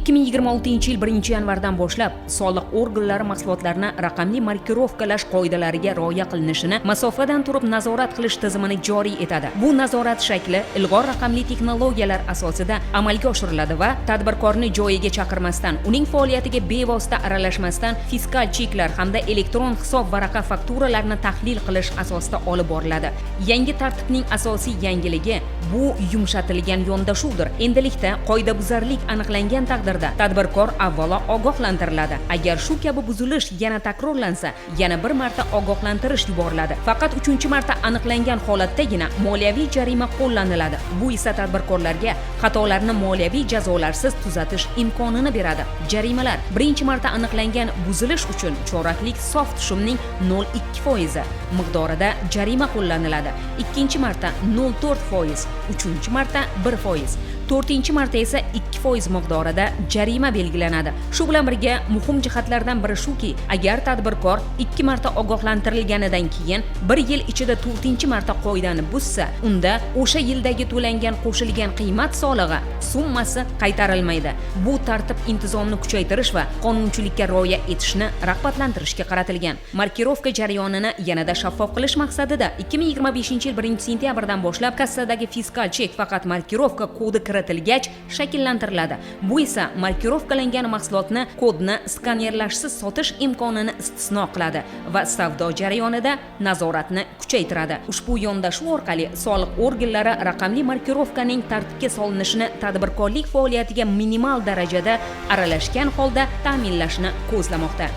2026-yil 1-yanvardan boshlab soliq organlari mahsulotlarni raqamli markirovkalash qoidalariga rioya qilinishini masofadan turib nazorat qilish tizimini joriy etadi. Bu nazorat shakli ilg'or raqamli texnologiyalar asosida amalga oshiriladi va tadbirkorni joyiga chaqirmasdan, uning faoliyatiga bevosita aralashmasdan fiskal cheklar hamda elektron hisob varaqa fakturalarni tahlil qilish asosida olib boriladi. Yangi tartibning asosiy yangiligi bu yumshatilgan yondashuvdir. Endilikda qoidabuzarlik aniqlangan taqdirda tadbirkor avvalo ogohlantiriladi. Agar shu kabi buzilish yana takrorlansa, yana bir marta ogohlantirish yuboriladi. Faqat 3-marta aniqlangan holatdagina moliyaviy jarima qo'llaniladi. Bu esa tadbirkorlarga xatolarni moliyaviy jazolarsiz tuzatish imkonini beradi. Jarimalar: 1-marta aniqlangan buzilish uchun choraklik sof tushumning 0,2% miqdorida jarima qo'llaniladi. 2-marta 0,4%, 3-marta 1%, 4-marta esa 2% miqdorida jarima belgilanadi. Shu bilan birga muhim jihatlardan biri shuki, agar tadbirkor 2 marta ogohlantirilganidan keyin 1 yil ichida 4-marta qoidani buzsa, unda o'sha yildagi to'langan qo'shilgan qiymat solig'i summasi qaytarilmaydi. Bu tartib intizomni kuchaytirish va qonunchilikka rioya etishni rag'batlantirishga qaratilgan. Markirovka jarayonini yanada shaffof qilish maqsadida 2025-yil 1-sentyabrdan boshlab kassadagi fiskal chek faqat markirovka kodi kiritilgach shakllantiriladi. Bu esa markirovkalangan mahsulotni kodni skanerlashsiz sotish imkonini istisno qiladi va savdo jarayonida nazoratni kuchaytiradi. Ushbu yondashuv orqali soliq organlari raqamli markirovkaning tartibga solinishini tadbirkorlik faoliyatiga minimal darajada aralashgan holda ta'minlashni ko'zlamoqda.